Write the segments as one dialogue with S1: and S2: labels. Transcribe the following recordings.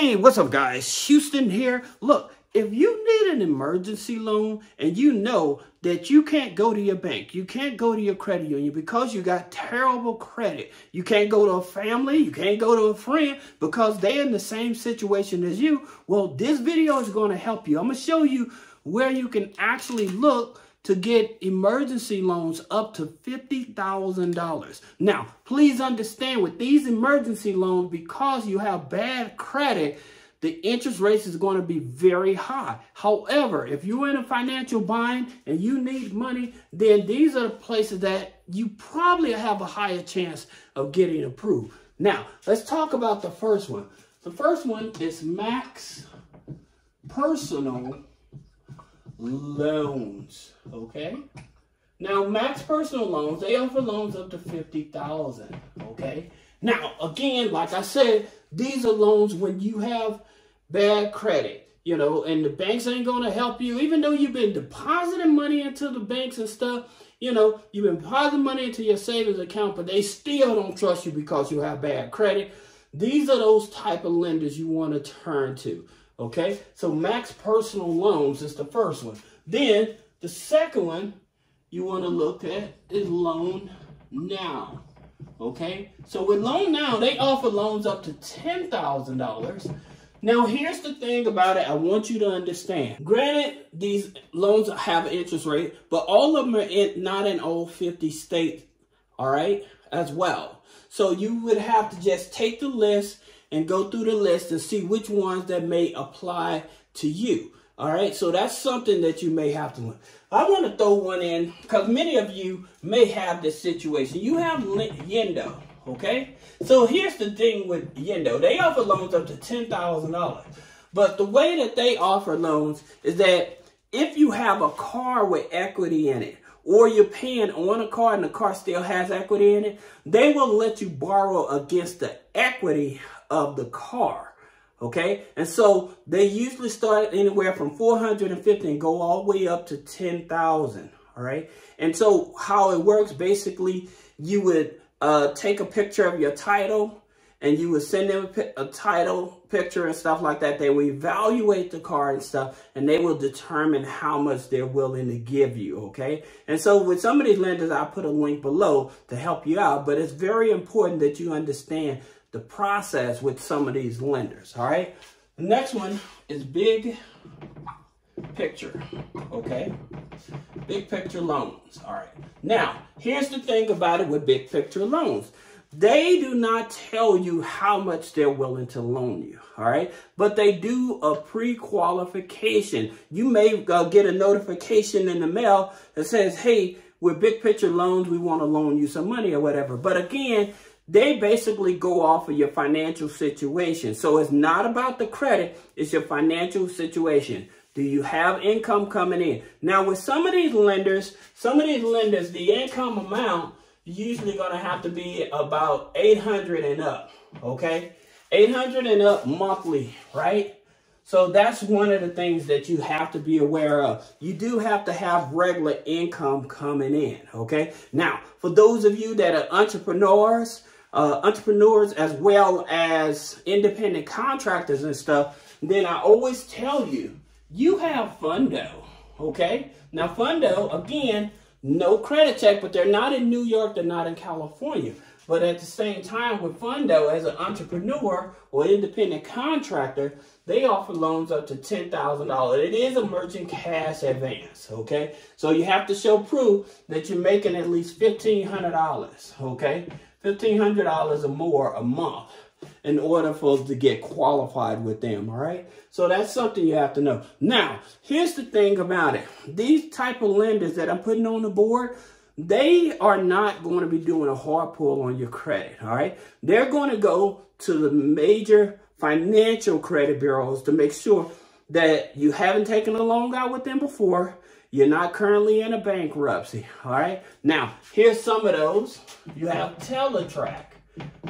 S1: Hey, what's up, guys? Houston here. Look, if you need an emergency loan and you know that you can't go to your bank, you can't go to your credit union because you got terrible credit, you can't go to a family, you can't go to a friend because they're in the same situation as you, well, this video is going to help you. I'm going to show you where you can actually look to get emergency loans up to $50,000. Now, please understand with these emergency loans, because you have bad credit, the interest rates is going to be very high. However, if you're in a financial bind and you need money, then these are the places that you probably have a higher chance of getting approved. Now, let's talk about the first one. The first one is Max Personal Loans, okay? Now, Max Personal Loans, they offer loans up to $50,000, okay? Now, again, like I said, these are loans when you have bad credit, you know, and the banks ain't going to help you, even though you've been depositing money into the banks and stuff, you know, you've been depositing money into your savings account, but they still don't trust you because you have bad credit. These are those type of lenders you want to turn to. Okay, so Max Personal Loans is the first one. Then the second one you want to look at is Loan Now. Okay, so with Loan Now, they offer loans up to $10,000. Now, here's the thing about it I want you to understand. Granted, these loans have an interest rate, but all of them are not in all 50 states, all right, as well. So you would have to just take the list and go through the list and see which ones that may apply to you. All right, so that's something that you may have to learn. I want to throw one in because many of you may have this situation. You have Yendo, okay? So here's the thing with Yendo. They offer loans up to $10,000. But the way that they offer loans is that if you have a car with equity in it, or you're paying on a car and the car still has equity in it, they will let you borrow against the equity of the car, okay? And so they usually start anywhere from $450 and go all the way up to $10,000, all right? And so how it works, basically, you would take a picture of your title and you would send them a title picture and stuff like that. They will evaluate the car and stuff, and they will determine how much they're willing to give you, okay? And so with some of these lenders, I'll put a link below to help you out, but it's very important that you understand the process with some of these lenders, all right? The next one is Big Picture, okay? Big Picture Loans, all right? Now, here's the thing about it with Big Picture Loans. They do not tell you how much they're willing to loan you, all right? But they do a pre-qualification. You may get a notification in the mail that says, hey, with Big Picture Loans, we want to loan you some money or whatever. But again, they basically go off of your financial situation. So it's not about the credit, it's your financial situation. Do you have income coming in? Now, with some of these lenders, the income amount usually going to have to be about $800 and up, okay? $800 and up monthly, right? So that's one of the things that you have to be aware of. You do have to have regular income coming in, okay? Now, for those of you that are entrepreneurs as well as independent contractors and stuff, then I always tell you, you have Funo, okay? Now, Funo, again, no credit check, but they're not in New York, they're not in California. But at the same time, with Funo, as an entrepreneur or independent contractor, they offer loans up to $10,000. It is a merchant cash advance, okay? So you have to show proof that you're making at least $1,500, okay? $1,500 or more a month in order for us to get qualified with them, all right? So that's something you have to know. Now, here's the thing about it. These type of lenders that I'm putting on the board, they are not going to be doing a hard pull on your credit, all right? They're going to go to the major financial credit bureaus to make sure that you haven't taken a loan out with them before, you're not currently in a bankruptcy, all right? Now, here's some of those. You have Teletrack,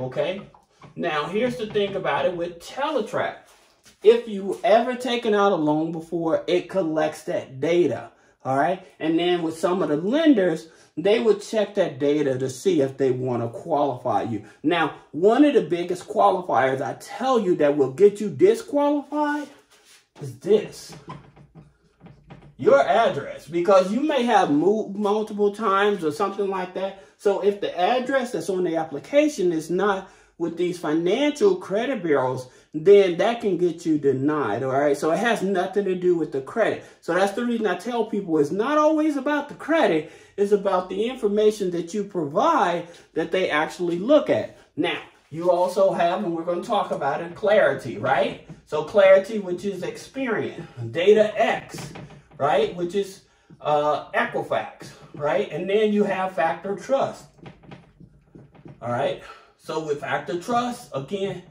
S1: okay? Now, here's the thing about it with Teletrack. If you ever taken out a loan before, it collects that data, all right? And then with some of the lenders, they would check that data to see if they want to qualify you. Now, one of the biggest qualifiers I tell you that will get you disqualified is this. Your address, because you may have moved multiple times or something like that. So if the address that's on the application is not with these financial credit bureaus, then that can get you denied, all right? So it has nothing to do with the credit. So that's the reason I tell people it's not always about the credit. It's about the information that you provide that they actually look at. Now, you also have, and we're going to talk about it, clarity, right? So clarity, which is Experian, Data X, right? Which is Equifax, right? And then you have Factor Trust, all right? So with Factor Trust, again,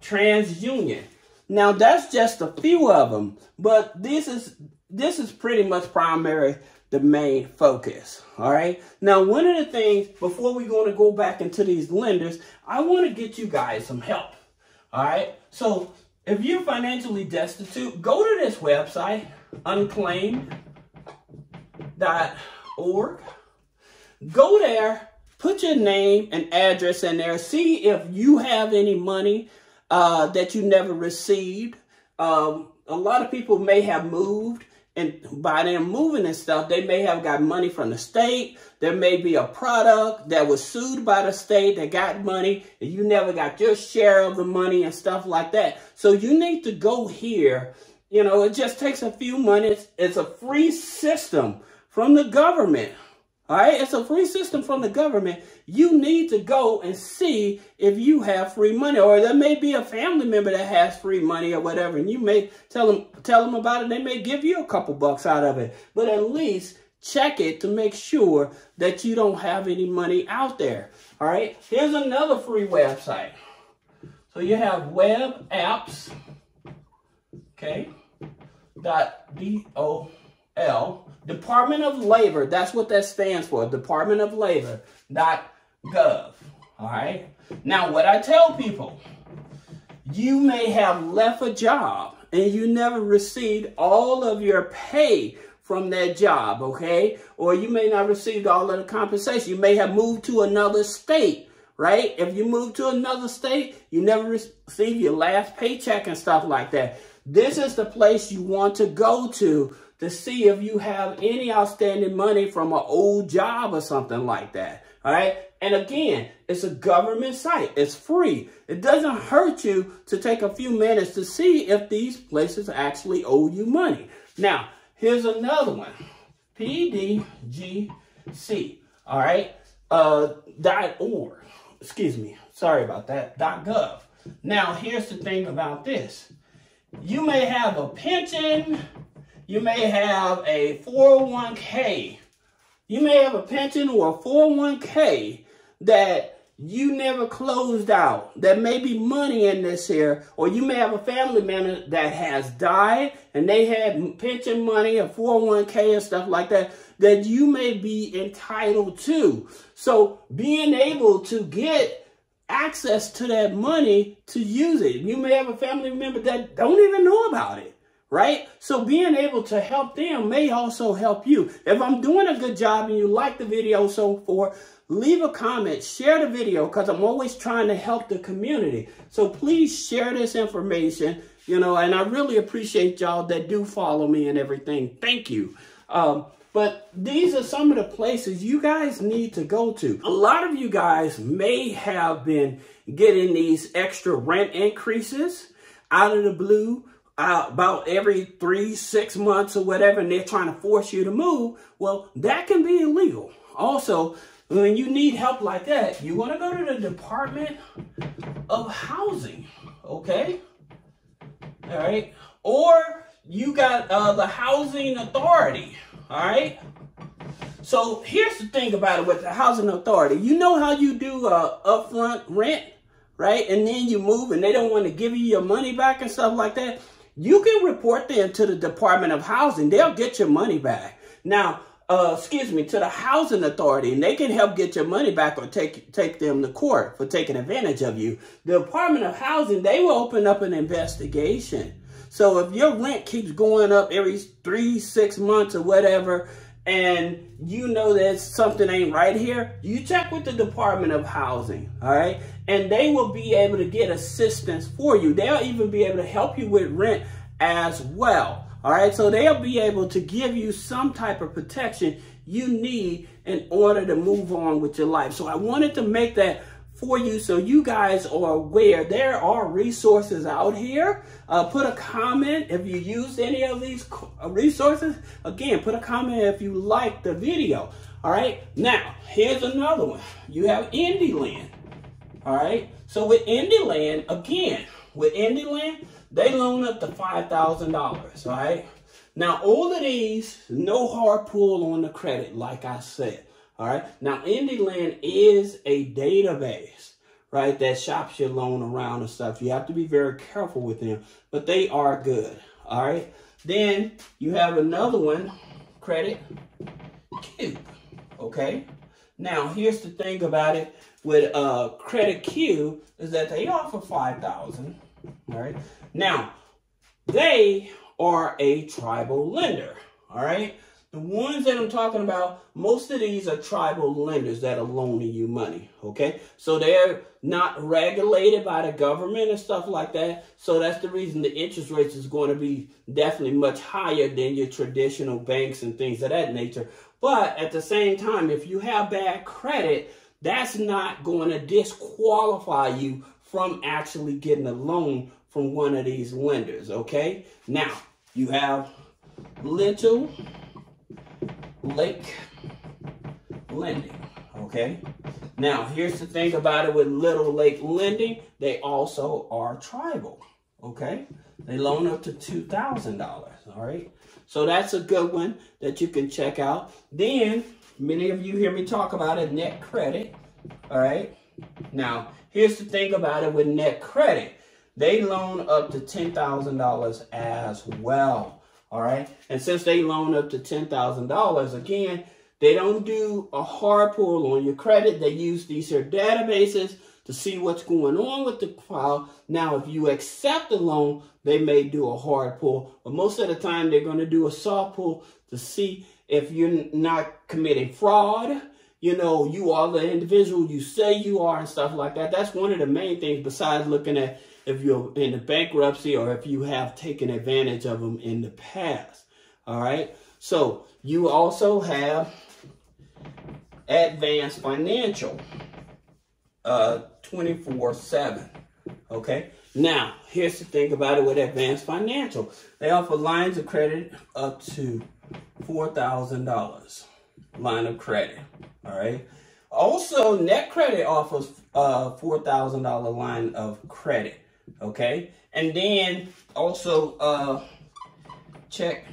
S1: TransUnion. Now that's just a few of them, but this is pretty much primary the main focus. All right. Now, one of the things before we're going to go back into these lenders, I want to get you guys some help. All right. So if you're financially destitute, go to this website, unclaimed.org. Go there. Put your name and address in there. See if you have any money that you never received. A lot of people may have moved, and by them moving and stuff, they may have got money from the state. There may be a product that was sued by the state that got money, and you never got your share of the money and stuff like that. So you need to go here. You know, it just takes a few minutes. It's a free system from the government. All right, it's a free system from the government. You need to go and see if you have free money, or there may be a family member that has free money or whatever, and you may tell them about it. They may give you a couple bucks out of it, but at least check it to make sure that you don't have any money out there. All right, here's another free website. So you have web apps, okay, .dol. Department of Labor, that's what that stands for, Department of Labor.gov, all right? Now, what I tell people, you may have left a job and you never received all of your pay from that job, okay? Or you may not receive all of the compensation. You may have moved to another state, right? If you move to another state, you never receive your last paycheck and stuff like that. This is the place you want to go to see if you have any outstanding money from an old job or something like that. All right. And again, it's a government site. It's free. It doesn't hurt you to take a few minutes to see if these places actually owe you money. Now, here's another one. PDGC. All right. .org. Excuse me. Sorry about that. .gov. Now, here's the thing about this. You may have a pension. You may have a 401k. You may have a pension or a 401k that you never closed out. There may be money in this here. Or you may have a family member that has died and they had pension money, a 401k and stuff like that, that you may be entitled to. So being able to get access to that money to use it. You may have a family member that don't even know about it. Right? So being able to help them may also help you. If I'm doing a good job and you like the video so forth, leave a comment, share the video, because I'm always trying to help the community. So please share this information, you know, and I really appreciate y'all that do follow me and everything. Thank you. But these are some of the places you guys need to go to. A lot of you guys may have been getting these extra rent increases out of the blue, about every 3-6 months or whatever, and they're trying to force you to move. Well, that can be illegal. Also, when you need help like that, you want to go to the Department of Housing, okay? All right. Or you got the Housing Authority, all right? So here's the thing about it with the Housing Authority. You know how you do upfront rent, right? And then you move and they don't want to give you your money back and stuff like that. You can report them to the Department of Housing. They'll get your money back. Now, to the housing authority, and they can help get your money back or take them to court for taking advantage of you. The Department of Housing, they will open up an investigation. So if your rent keeps going up every 3-6 months or whatever, and you know that something ain't right here, you check with the Department of Housing, all right? And they will be able to get assistance for you. They'll even be able to help you with rent as well. All right, so they'll be able to give you some type of protection you need in order to move on with your life. So I wanted to make that for you so you guys are aware there are resources out here. Put a comment if you use any of these resources. Again, put a comment if you like the video. All right, now here's another one. You have Indy Land. All right, so with Indy Land, again, with Indy Land, they loan up to $5,000, all right? Now, all of these, no hard pull on the credit, like I said, all right? Now, Indy Land is a database, right, that shops your loan around and stuff. You have to be very careful with them, but they are good, all right? Then you have another one, Credit Q, okay? Now, here's the thing about it with Credit Q is that they offer $5,000, all right? Now, they are a tribal lender, all right? The ones that I'm talking about, most of these are tribal lenders that are loaning you money, okay? So they're not regulated by the government and stuff like that. So that's the reason the interest rates is going to be definitely much higher than your traditional banks and things of that nature. But at the same time, if you have bad credit, that's not going to disqualify you from actually getting a loan from one of these lenders, okay? Now, you have Little Lake Lending, okay? Now, here's the thing about it with Little Lake Lending. They also are tribal, okay? They loan up to $2,000, all right? So that's a good one that you can check out. Then, many of you hear me talk about it, Net Credit, all right? Now, here's the thing about it with Net Credit. They loan up to $10,000 as well, all right? And since they loan up to $10,000, again, they don't do a hard pull on your credit. They use these here databases to see what's going on with the file. Now, if you accept the loan, they may do a hard pull, but most of the time they're going to do a soft pull to see if you're not committing fraud. You know, you are the individual you say you are and stuff like that. That's one of the main things besides looking at if you're in the bankruptcy or if you have taken advantage of them in the past. All right. So you also have Avant Financial 24/7. Okay. Now, here's the thing about it with Avant Financial. They offer lines of credit up to $4,000 line of credit. All right. Also, Net Credit offers $4,000 line of credit. Okay. And then also check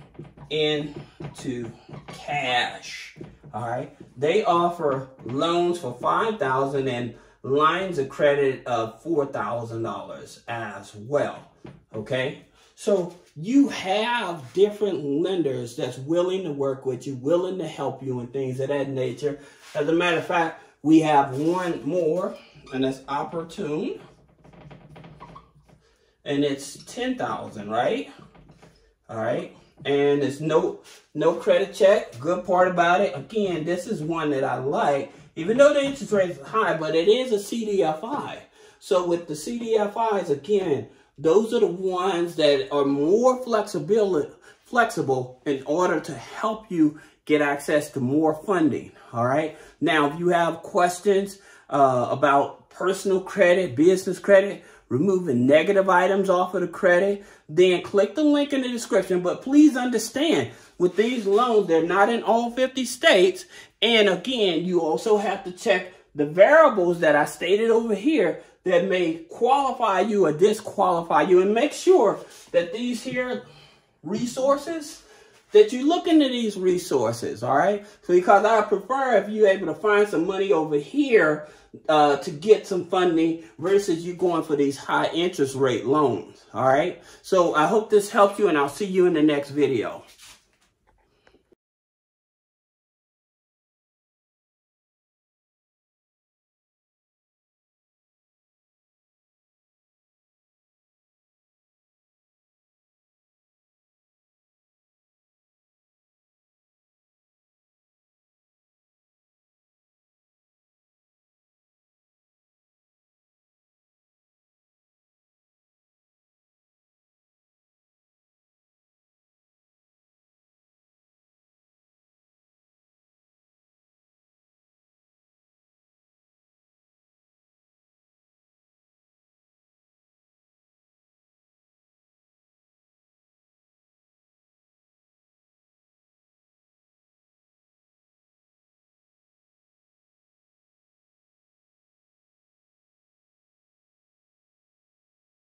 S1: into cash. All right. They offer loans for $5,000 and lines of credit of $4,000 as well. Okay. So you have different lenders that's willing to work with you, willing to help you and things of that nature. As a matter of fact, we have one more, and that's Opportune. And it's $10,000, right? All right. And it's no credit check. Good part about it, again, this is one that I like, even though the interest rate is high, but it is a CDFI. So with the CDFIs, again, those are the ones that are more flexible in order to help you get access to more funding. All right. Now, if you have questions about personal credit, business credit, removing negative items off of the credit, then click the link in the description. But please understand, with these loans, they're not in all 50 states. And again, you also have to check the variables that I stated over here that may qualify you or disqualify you, and make sure that these here resources, that you look into these resources, all right? So because I prefer if you're able to find some money over here to get some funding versus you going for these high interest rate loans, all right? So I hope this helped you, and I'll see you in the next video.